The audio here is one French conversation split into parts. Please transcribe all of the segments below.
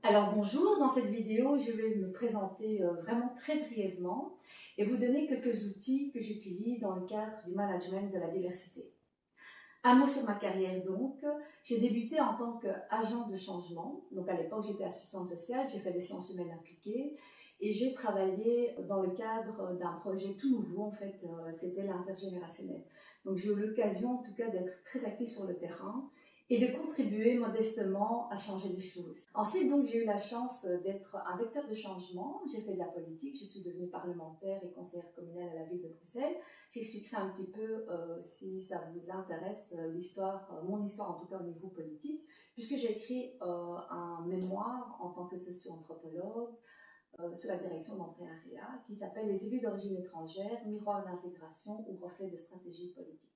Alors bonjour, dans cette vidéo, je vais me présenter vraiment très brièvement et vous donner quelques outils que j'utilise dans le cadre du management de la diversité. Un mot sur ma carrière donc. J'ai débuté en tant qu'agent de changement. Donc à l'époque, j'étais assistante sociale, j'ai fait des sciences humaines appliquées et j'ai travaillé dans le cadre d'un projet tout nouveau, en fait, c'était l'intergénérationnel. Donc j'ai eu l'occasion en tout cas d'être très active sur le terrain et de contribuer modestement à changer les choses. Ensuite, donc, j'ai eu la chance d'être un vecteur de changement. J'ai fait de la politique, je suis devenue parlementaire et conseillère communale à la ville de Bruxelles. J'expliquerai un petit peu, si ça vous intéresse, mon histoire en tout cas au niveau politique, puisque j'ai écrit un mémoire en tant que socio-anthropologue sous la direction d'Andrea Rea, qui s'appelle « Les élus d'origine étrangère, miroir d'intégration ou reflet de stratégie politique ».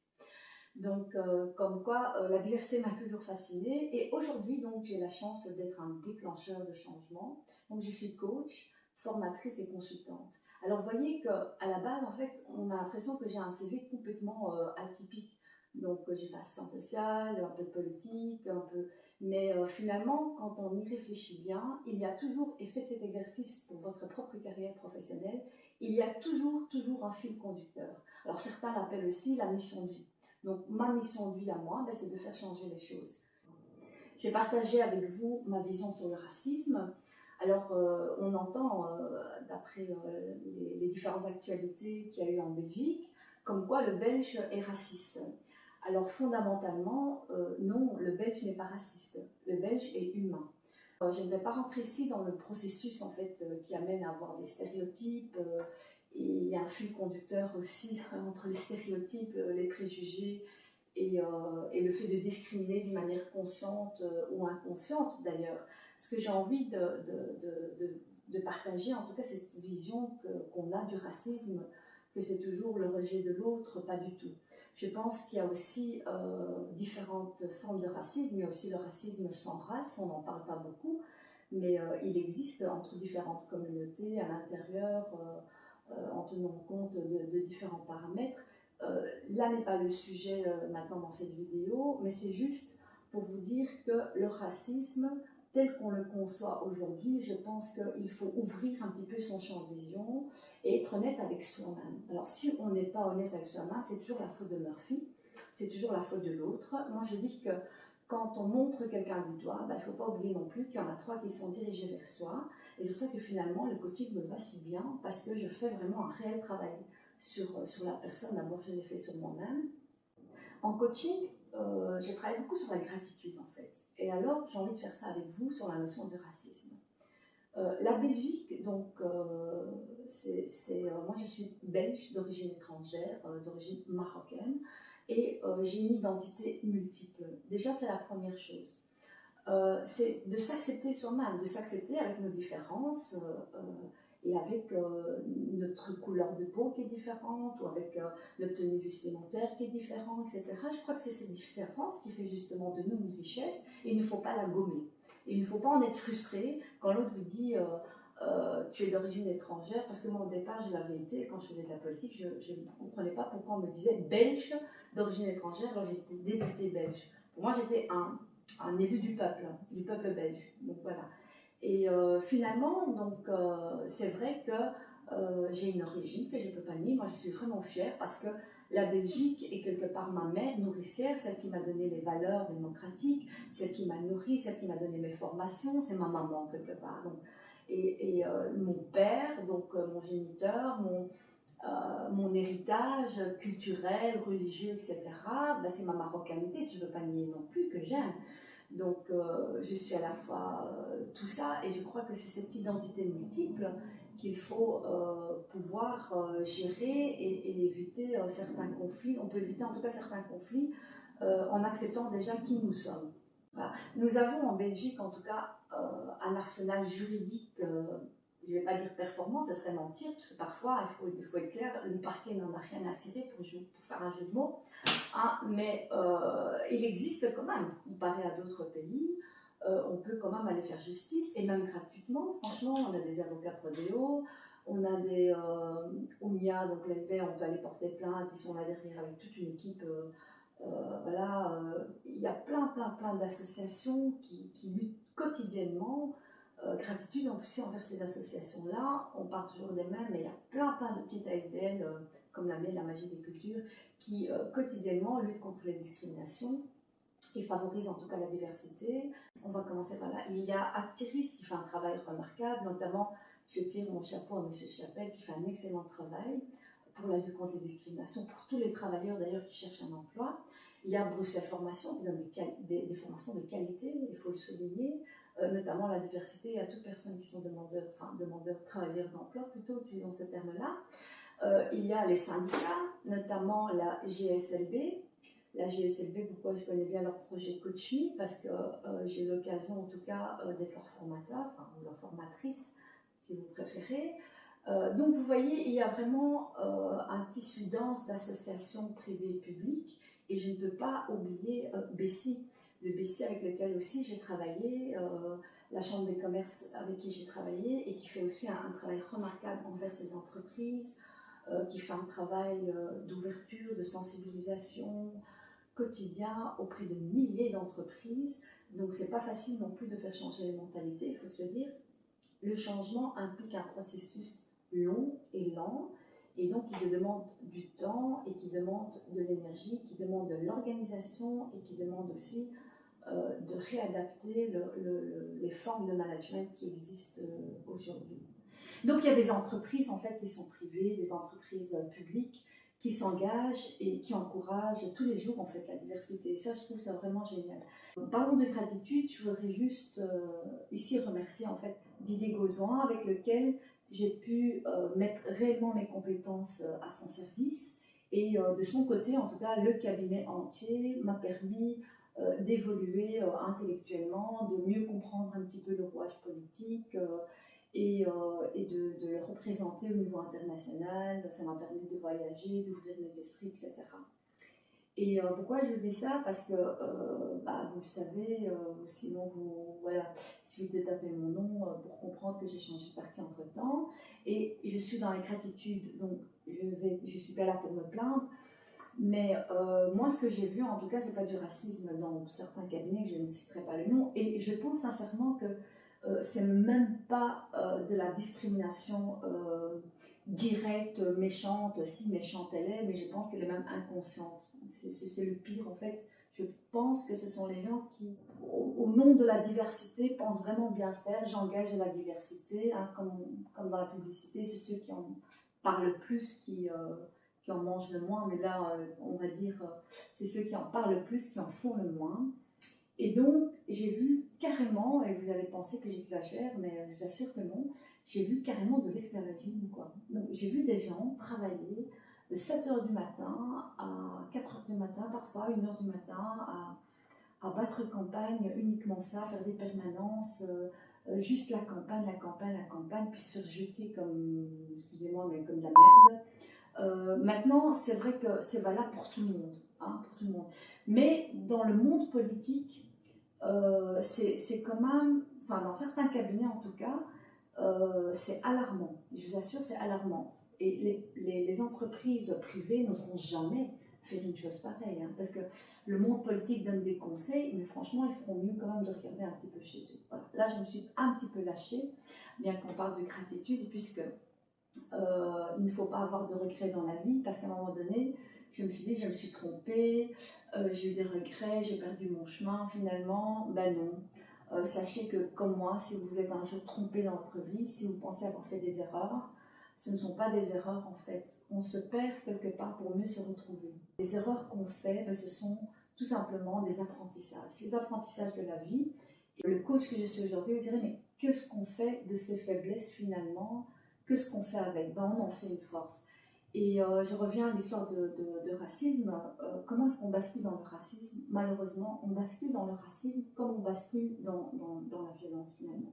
Donc, comme quoi, la diversité m'a toujours fascinée. Et aujourd'hui, donc, j'ai la chance d'être un déclencheur de changement. Donc, je suis coach, formatrice et consultante. Alors, vous voyez qu'à la base, en fait, on a l'impression que j'ai un CV complètement atypique. Donc, j'ai fait assistante sociale, un peu de politique, un peu... Mais finalement, quand on y réfléchit bien, il y a toujours, et faites cet exercice pour votre propre carrière professionnelle, il y a toujours un fil conducteur. Alors, certains l'appellent aussi la mission de vie. Donc, ma mission de vie à moi, c'est de faire changer les choses. Je vais partager avec vous ma vision sur le racisme. Alors, on entend, d'après les différentes actualités qu'il y a eu en Belgique, comme quoi le Belge est raciste. Alors, fondamentalement, non, le Belge n'est pas raciste. Le Belge est humain. Je ne vais pas rentrer ici dans le processus en fait, qui amène à avoir des stéréotypes, et il y a un fil conducteur aussi entre les stéréotypes, les préjugés et le fait de discriminer d'une manière consciente ou inconsciente d'ailleurs. Ce que j'ai envie de partager, en tout cas cette vision qu'on a du racisme, que c'est toujours le rejet de l'autre, pas du tout. Je pense qu'il y a aussi différentes formes de racisme. Il y a aussi le racisme sans race, on n'en parle pas beaucoup, mais il existe entre différentes communautés à l'intérieur, en tenant compte de différents paramètres. Là n'est pas le sujet maintenant dans cette vidéo, mais c'est juste pour vous dire que le racisme, tel qu'on le conçoit aujourd'hui, je pense qu'il faut ouvrir un petit peu son champ de vision et être honnête avec soi-même. Alors si on n'est pas honnête avec soi-même, c'est toujours la faute de Murphy, c'est toujours la faute de l'autre. Moi je dis que quand on montre quelqu'un du doigt, il ne faut pas oublier non plus qu'il y en a trois qui sont dirigés vers soi. Et c'est pour ça que finalement le coaching me va si bien, parce que je fais vraiment un réel travail sur la personne. D'abord je l'ai fait sur moi-même. En coaching, je travaille beaucoup sur la gratitude en fait. Et alors j'ai envie de faire ça avec vous sur la notion du racisme. La Belgique, donc, moi je suis belge d'origine étrangère, d'origine marocaine, et j'ai une identité multiple. Déjà, c'est la première chose. C'est de s'accepter soi-même, de s'accepter avec nos différences et avec notre couleur de peau qui est différente, ou avec notre tenue vestimentaire qui est différente, etc. Je crois que c'est cette différence qui fait justement de nous une richesse, et il ne faut pas la gommer. Il ne faut pas en être frustré quand l'autre vous dit tu es d'origine étrangère, parce que moi au départ je l'avais été, quand je faisais de la politique, je ne comprenais pas pourquoi on me disait belge d'origine étrangère alors j'étais députée belge. Pour moi j'étais un élu du peuple belge. Donc voilà. Et finalement, donc, c'est vrai que j'ai une origine que je ne peux pas nier. Moi je suis vraiment fière parce que la Belgique est quelque part ma mère nourricière, celle qui m'a donné les valeurs démocratiques, celle qui m'a nourri, celle qui m'a donné mes formations, c'est ma maman quelque part. Donc, et mon père, donc mon géniteur, mon héritage culturel, religieux, etc., ben, c'est ma marocanité que je ne veux pas nier non plus, que j'aime. Donc je suis à la fois tout ça, et je crois que c'est cette identité multiple qu'il faut pouvoir gérer et éviter certains conflits. On peut éviter en tout cas certains conflits en acceptant déjà qui nous sommes. Voilà. Nous avons en Belgique en tout cas un arsenal juridique, je ne vais pas dire performant, ce serait mentir, parce que parfois, il faut être clair, le parquet n'en a rien à cirer pour faire un jeu de mots, hein, mais il existe quand même, comparé à d'autres pays. On peut quand même aller faire justice, et même gratuitement. Franchement, on a des avocats prodéo, on a des OUNIA, donc les on peut aller porter plainte, ils sont là derrière avec toute une équipe. Voilà, il y a plein d'associations qui luttent quotidiennement gratitude aussi envers ces associations-là. On parle toujours des mêmes, mais il y a plein de petites ASBL, comme la MEL, la Magie des Cultures, qui quotidiennement luttent contre les discriminations et favorisent en tout cas la diversité. On va commencer par là. Il y a Actiris qui fait un travail remarquable, notamment je tire mon chapeau à M. Chapelle qui fait un excellent travail pour la lutte contre les discriminations, pour tous les travailleurs d'ailleurs qui cherchent un emploi. Il y a Bruxelles Formation qui donne des formations de qualité, il faut le souligner, notamment la diversité à toutes personnes qui sont demandeurs, travailleurs d'emploi plutôt, utilisons ce terme-là. Il y a les syndicats, notamment la GSLB. La GSLB, pourquoi je connais bien leur projet Coach Me, parce que j'ai eu l'occasion en tout cas d'être leur formateur, ou leur formatrice, si vous préférez. Donc vous voyez, il y a vraiment un tissu dense d'associations privées et publiques, et je ne peux pas oublier Bessie, le Bessie avec lequel aussi j'ai travaillé, la Chambre des commerces avec qui j'ai travaillé, et qui fait aussi un travail remarquable envers ces entreprises, qui fait un travail d'ouverture, de sensibilisation quotidien auprès de milliers d'entreprises. Donc c'est pas facile non plus de faire changer les mentalités, il faut se le dire. Le changement implique un processus long et lent, et donc qui demande du temps et qui demande de l'énergie, qui demande de l'organisation et qui demande aussi de réadapter les formes de management qui existent aujourd'hui. Donc il y a des entreprises en fait qui sont privées, des entreprises publiques qui s'engagent et qui encouragent tous les jours en fait la diversité. Et ça, je trouve ça vraiment génial. Parlons de gratitude, je voudrais juste ici remercier en fait Didier Gauzoin avec lequel j'ai pu mettre réellement mes compétences à son service, et de son côté en tout cas le cabinet entier m'a permis d'évoluer intellectuellement, de mieux comprendre un petit peu le rouage politique et de le représenter au niveau international. Ça m'a permis de voyager, d'ouvrir mes esprits, etc. Et pourquoi je dis ça? Parce que, vous le savez, sinon voilà, il suffit de taper mon nom pour comprendre que j'ai changé de parti entre-temps. Et je suis dans la gratitude, donc je suis pas là pour me plaindre. Mais moi, ce que j'ai vu, en tout cas, c'est pas du racisme dans certains cabinets, que je ne citerai pas le nom. Et je pense sincèrement que c'est même pas de la discrimination directe, méchante, si méchante elle est, mais je pense qu'elle est même inconsciente. C'est le pire en fait. Je pense que ce sont les gens qui, au nom de la diversité, pensent vraiment bien faire. J'engage la diversité, hein, comme dans la publicité, c'est ceux qui en parlent le plus qui en mangent le moins, mais là, on va dire, c'est ceux qui en parlent le plus qui en font le moins. Et donc, j'ai vu carrément, et vous allez penser que j'exagère, mais je vous assure que non, j'ai vu carrément de l'esclavagisme, quoi. Donc, j'ai vu des gens travailler de 7h du matin à 4h du matin, parfois 1h du matin, à battre campagne, uniquement ça, faire des permanences, juste la campagne, puis se faire jeter comme, excusez-moi, mais comme de la merde. Maintenant, c'est vrai que c'est valable pour tout le monde, hein, pour tout le monde. Mais dans le monde politique, c'est quand même, enfin dans certains cabinets en tout cas, c'est alarmant. Je vous assure, c'est alarmant. Et les entreprises privées n'oseront jamais faire une chose pareille, hein, parce que le monde politique donne des conseils, mais franchement, ils feront mieux quand même de regarder un petit peu chez eux. Voilà. Là, je me suis un petit peu lâchée, bien qu'on parle de gratitude, puisque il ne faut pas avoir de regrets dans la vie, parce qu'à un moment donné, je me suis dit, je me suis trompée, j'ai eu des regrets, j'ai perdu mon chemin, finalement, ben non. Sachez que, comme moi, si vous êtes un jour trompé dans votre vie, si vous pensez avoir fait des erreurs, ce ne sont pas des erreurs en fait. On se perd quelque part pour mieux se retrouver. Les erreurs qu'on fait, ben, ce sont tout simplement des apprentissages. C'est les apprentissages de la vie. Et le coach que je suis aujourd'hui, vous dirait, mais qu'est-ce qu'on fait de ces faiblesses finalement? Qu'est-ce qu'on fait avec? Ben, on en fait une force. Et je reviens à l'histoire de racisme. Comment est-ce qu'on bascule dans le racisme? Malheureusement, on bascule dans le racisme comme on bascule dans la violence finalement.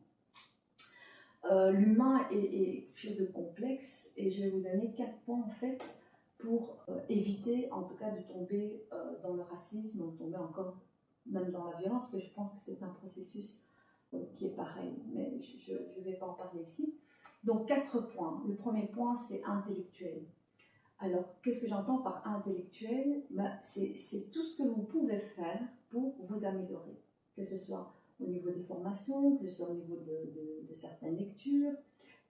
L'humain est quelque chose de complexe, et je vais vous donner 4 points en fait pour éviter en tout cas de tomber dans le racisme, ou tomber encore même dans la violence, parce que je pense que c'est un processus qui est pareil, mais je ne vais pas en parler ici. Donc 4 points. Le premier point, c'est intellectuel. Alors, qu'est-ce que j'entends par intellectuel? C'est tout ce que vous pouvez faire pour vous améliorer, que ce soit au niveau des formations, que ce soit au niveau de certaines lectures,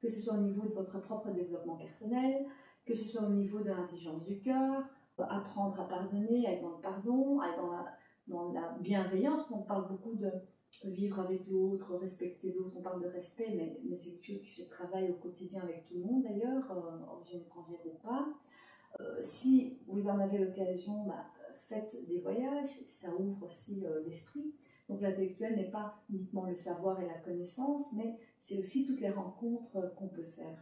que ce soit au niveau de votre propre développement personnel, que ce soit au niveau de l'intelligence du cœur, apprendre à pardonner, à être dans le pardon, à être dans la bienveillance. On parle beaucoup de vivre avec l'autre, respecter l'autre, on parle de respect, mais c'est quelque chose qui se travaille au quotidien avec tout le monde d'ailleurs, origine étrangère ou pas. Si vous en avez l'occasion, faites des voyages, ça ouvre aussi l'esprit. Donc l'intellectuel n'est pas uniquement le savoir et la connaissance, mais c'est aussi toutes les rencontres qu'on peut faire.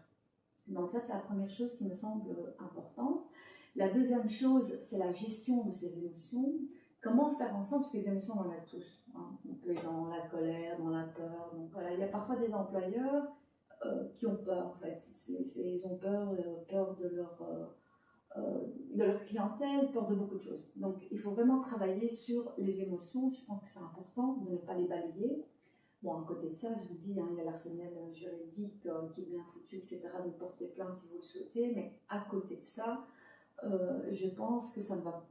Donc ça, c'est la première chose qui me semble importante. La deuxième chose, c'est la gestion de ces émotions. Comment faire ensemble, parce que les émotions, on en a tous. Hein. On peut être dans la colère, dans la peur. Donc voilà, il y a parfois des employeurs qui ont peur, en fait. Ils ont peur de leur clientèle, peur de beaucoup de choses. Donc il faut vraiment travailler sur les émotions. Je pense que c'est important de ne pas les balayer. Bon, à côté de ça, je vous dis, hein, il y a l'arsenal juridique qui est bien foutu, etc. Donc portez plainte si vous le souhaitez. Mais à côté de ça, je pense que ça ne va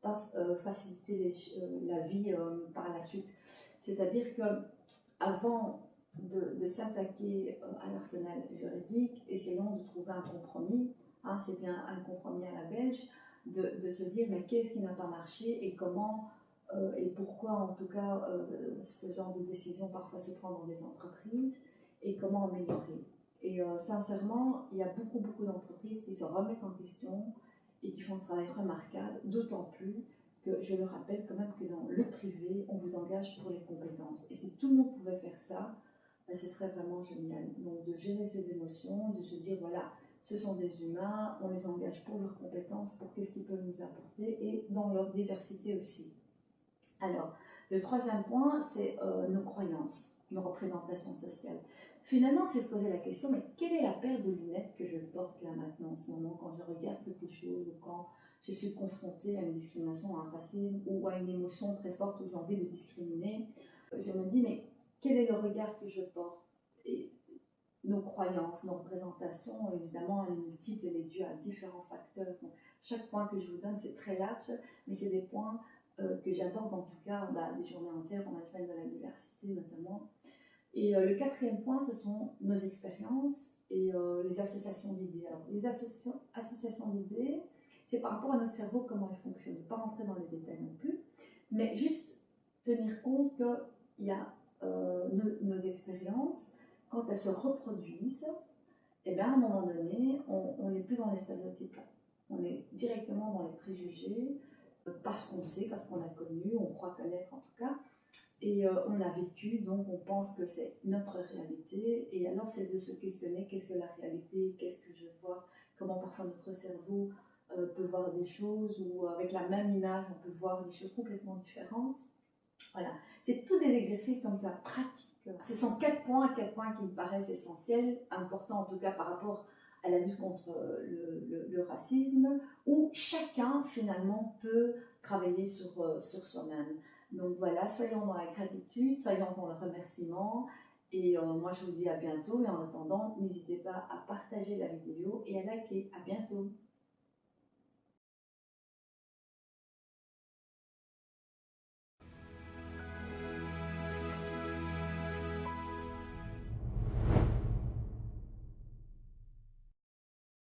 pas faciliter la vie par la suite. C'est-à-dire qu'avant de s'attaquer à l'arsenal juridique, essayons de trouver un compromis. Hein, c'est bien un compromis à la belge, de se dire mais qu'est-ce qui n'a pas marché et comment et pourquoi en tout cas ce genre de décision parfois se prend dans des entreprises et comment améliorer. Et sincèrement, il y a beaucoup d'entreprises qui se remettent en question et qui font un travail remarquable, d'autant plus que je le rappelle quand même que dans le privé, on vous engage pour les compétences. Et si tout le monde pouvait faire ça, ce serait vraiment génial. Donc de gérer ses émotions, de se dire voilà, ce sont des humains, on les engage pour leurs compétences, pour qu'est-ce qu'ils peuvent nous apporter et dans leur diversité aussi. Alors, le troisième point, c'est nos croyances, nos représentations sociales. Finalement, c'est se poser la question, mais quelle est la paire de lunettes que je porte là maintenant, en ce moment, quand je regarde quelque chose, ou quand je suis confrontée à une discrimination, à un racisme, ou à une émotion très forte où j'ai envie de discriminer, je me dis, mais quel est le regard que je porte? Et nos croyances, nos représentations, évidemment, elle est multiple, elle est due à différents facteurs. Donc, chaque point que je vous donne, c'est très large, mais c'est des points que j'aborde en tout cas des journées entières en management de la diversité notamment. Et le quatrième point, ce sont nos expériences et les associations d'idées. Alors, les associations d'idées, c'est par rapport à notre cerveau, comment il fonctionne. Je ne vais pas rentrer dans les détails non plus, mais juste tenir compte qu'il y a nos expériences, quand elles se reproduisent, et bien à un moment donné, on n'est plus dans les stéréotypes. On est directement dans les préjugés, parce qu'on sait, parce qu'on a connu, on croit connaître en tout cas, et on a vécu, donc on pense que c'est notre réalité, et alors c'est de se questionner qu'est-ce que la réalité, qu'est-ce que je vois, comment parfois notre cerveau peut voir des choses, ou avec la même image, on peut voir des choses complètement différentes. Voilà, c'est tous des exercices comme ça, pratiques. Ce sont 4 points qui me paraissent essentiels, importants en tout cas par rapport à la lutte contre le racisme, où chacun finalement peut travailler sur soi-même. Donc voilà, soyons dans la gratitude, soyons dans le remerciement, et moi je vous dis à bientôt, et en attendant, n'hésitez pas à partager la vidéo et à liker. À bientôt.